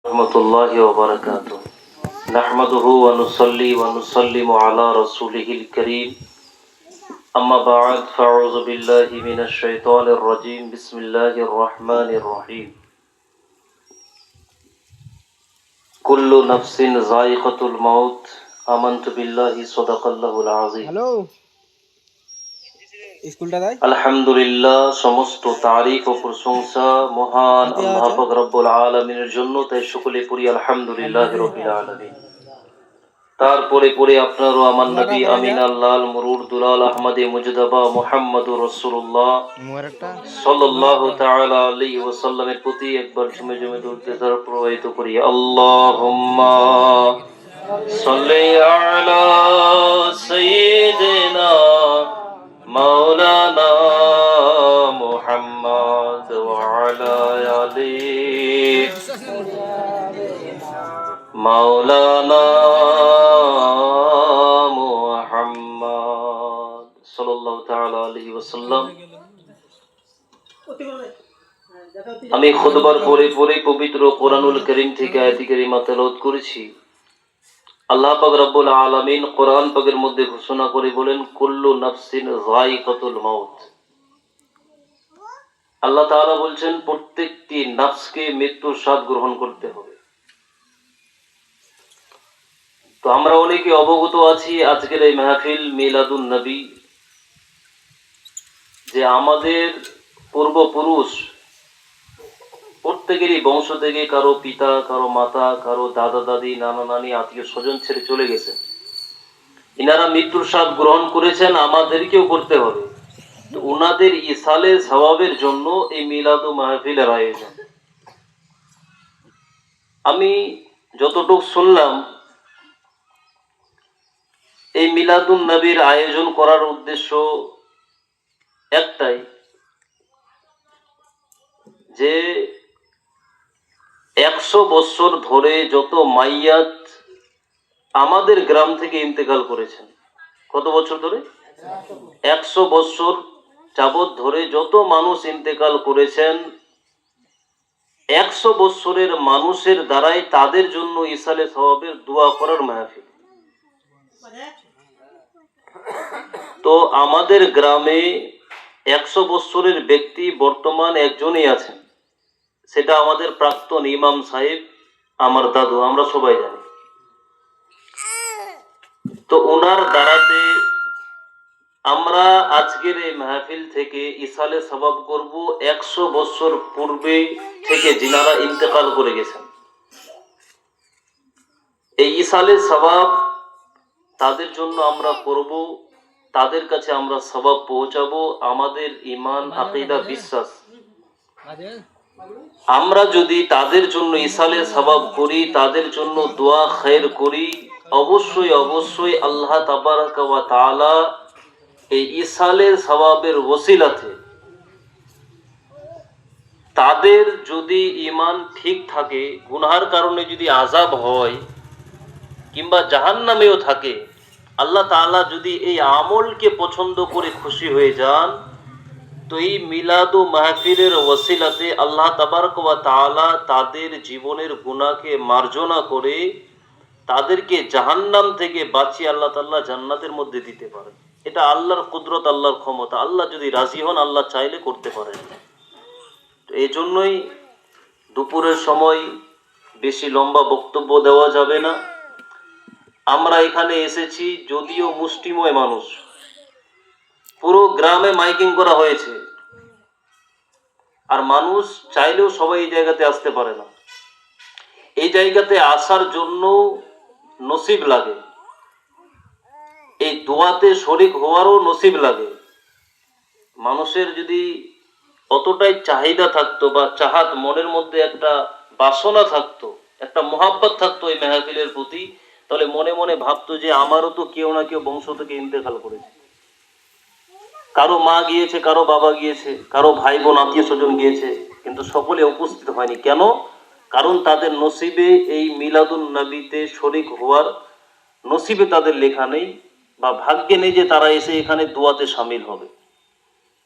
रहमतुल्लाहि व बरकातुहू नहमदुहु व नुसल्ली व नुसल्लिमु अला रसूलिहिल करीम अम्मा बअद फ़अऊज़ु बिल्लाहि मिनश शैतानिर रजीम बिस्मिल्लाहिर रहमानिर रहीम कुल्लु नफ्सिन ज़ाइक़तुल मौत आमन्तु बिल्लाहि सदक़ल्लाहुल अज़ीम। हेलो स्कूलটা তাই আলহামদুলিল্লাহ, সমস্ত তারিফ ও প্রশংসা মহান হাতে আল্লাহ আছে পাক রব্বুল আলামিনের জন্য, তাই সকলে পড়ি আলহামদুলিল্লাহি রাব্বিল আলামিন। তারপরে পরে আপনারও আমার ধোয়াটা নবী পড়ে যা আমিন আল্লাহ মুরুর দুলাল আহমদে মুজতবা মুহাম্মদুর রাসূলুল্লাহ মোবারকটা সাল্লাল্লাহু তাআলা আলাইহি ওয়াসাল্লামের প্রতি একবার ঝুমে ঝুমে দরুদ প্রবাহিত করি। আল্লাহুম্মা সাল্লি আলা সাইয়্যিদিনা মাওলানা মুহাম্মদ ওয়া আলা আলি মাওলানা মুহাম্মদ সাল্লাল্লাহু তাআলা আলাইহি ওয়াসাল্লাম। আমি খুতবার পরে পরে পবিত্র কোরআনুল কারীম থেকে আয়াত কারীমা তেলাওয়াত করেছি। আল্লাহ পাক রব্বুল আলামিন কোরআন পাকের মধ্যে ঘোষণা করে বলেন, কুল্লু নাফসিন যায়িকাতুল মাউত। আল্লাহ তাআলা বলছেন প্রত্যেকটি নফসকে মৃত্যুর স্বাদ গ্রহণ করতে হবে। তো আমরা অনেকে অবগত আছি আজকের এই মাহফিল মিলাদুন নবী, যে আমাদের পূর্বপুরুষ প্রত্যেকেরই বংশ থেকে কারো পিতা, কারো মাতা, কারো দাদা দাদি, নানা নানি, আত্মীয় স্বজন ছেড়ে চলে গেছেন। ইনারা মৃত্যুর স্বাদ গ্রহণ করেছেন, আমাদেরকেও করতে হবে। তো ওনাদের ইসালে সওয়াবের জন্য এই মিলাদু মাহফিলের আয়োজন। আমি যতটুকু শুনলাম, এই মিলাদুন নবীর আয়োজন করার উদ্দেশ্য একটাই, যে 100 বছর ধরে যত মাইয়াত আমাদের গ্রাম থেকে ইন্তেকাল করেছেন। কত বছর ধরে? 100 বছর যাবৎ ধরে যত মানুষ ইন্তেকাল করেছেন, 100 বছরের মানুষের দ্বারাই তাদের জন্য ইসালে সওয়াবের দোয়া করার মাহফিল। তো আমাদের গ্রামে 100 বছরের ব্যক্তি বর্তমান একজনই আছেন, সেটা আমাদের প্রাক্তন ইমাম সাহেব, আমার দাদু, আমরা সবাই জানি। তো ওনার দ্বারাতে আমরা আজকের এই মাহফিল থেকে ইসালে সওয়াব করব 100 বছর পূর্বে থেকে যিনারা ইন্তেকাল করে গেছেন। এই ইসালে সওয়াব তাদের জন্য আমরা করব, তাদের কাছে আমরা সওয়াব পৌঁছাবো। আমাদের ঈমান, আকীদা, বিশ্বাস, আমরা যদি তাদের জন্য ইসালে সওয়াব করি, তাদের জন্য দোয়া খায়ের করি, অবশ্যই অবশ্যই আল্লাহ তাবারাকা ওয়া তাআলা এই ইসালের সওয়াবের ওসিলাতে তাদের যদি ঈমান ঠিক থাকে, গুনাহের কারণে যদি আযাব হয় কিংবা জাহান্নামেও থাকে, আল্লাহ তাআলা যদি এই আমলকে পছন্দ করে খুশি হয়ে যান, তো এই মিলাদু মাহফিলের ওসিলাতে আল্লাহ তাবারক ওয়া তাআলা তাদের জীবনের গুনাহকে মার্জনা করে তাদেরকে জাহান্নাম থেকে বাঁচিয়ে আল্লাহ তাআলা জান্নাতের মধ্যে দিতে পারেন। এটা আল্লাহর কুদরত, আল্লাহর ক্ষমতা। আল্লাহ যদি রাজি হন, আল্লাহ চাইলে করতে পারেন। তো এই জন্যই দুপুরের সময় বেশি লম্বা বক্তব্য দেওয়া যাবে না। আমরা এখানে এসেছি, যদিও মুষ্টিময় মানুষ, পুরো গ্রামে মাইকিং করা হয়েছে, আর মানুষ চাইলেও সবাই এই জায়গাতে আসতে পারে না। এই জায়গাতে আসার জন্য নসিব লাগে, এই দোয়াতে শরীক হওয়ারও নসিব লাগে। মানুষের যদি অতটাই চাহিদা থাকতো বা চাহাত, মনের মধ্যে একটা বাসনা থাকতো, একটা মহাব্বত থাকতো এই মেহফিলের প্রতি, তাহলে মনে মনে ভাবতো যে আমারও তো কেউ না কেউ বংশ থেকে ইন্তেকাল করেছে। কারো মা গিয়েছে, কারো বাবা গিয়েছে, কারো ভাই বোন আত্মীয় স্বজন গিয়েছে, কিন্তু সকলে উপস্থিত হয়নি। কেন? কারণ তাদের নসিবে এই মিলাদুন নবীতে শরীক হওয়ার নসিবে তাদের লেখা নেই, বা ভাগ্যে নেই যে তারা এসে এখানে দোয়াতে শামিল হবে।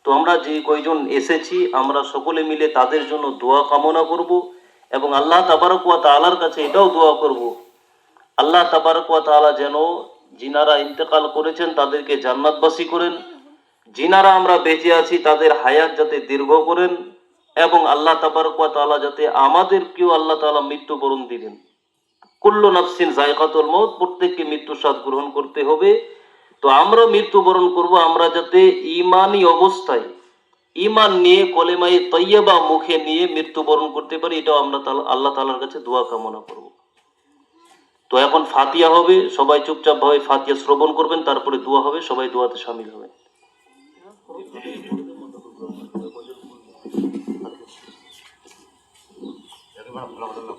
তো আমরা যে কয়জন এসেছি, আমরা সকলে মিলে তাদের জন্য দোয়া কামনা করব এবং আল্লাহ তাবারক ওয়া তাআলার কাছে এটাও দোয়া করব, আল্লাহ তাবারক ওয়া তাআলা যেন যিনারা ইন্তেকাল করেছেন তাদেরকে জান্নাতবাসী করেন, যিনারা আমরা বেঁচে আছি তাদের হায়াত যাতে দীর্ঘ করেন, এবং আল্লাহ তাবারক ওয়া তাআলা যাতে আমাদেরকেও আল্লাহ তাআলা মৃত্যুবরণ দিবেন। কুল্লু নাফসিন যায়কাতুল মউত, প্রত্যেককে মৃত্যু স্বাদ গ্রহণ করতে হবে। তো আমরা মৃত্যুবরণ করব, আমরা যাতে ঈমানি অবস্থায় ঈমান নিয়ে কলেমায়ে তৈয়বা মুখে নিয়ে মৃত্যুবরণ করতে পারি, এটাও আমরা আল্লাহ তাআলার কাছে দোয়া কামনা করব। তো এখন ফাতিহা হবে, সবাই চুপচাপ ভাবে ফাতিহা শ্রবণ করবেন, তারপরে দোয়া হবে, সবাই দোয়াতে শামিল হবেন। ভালো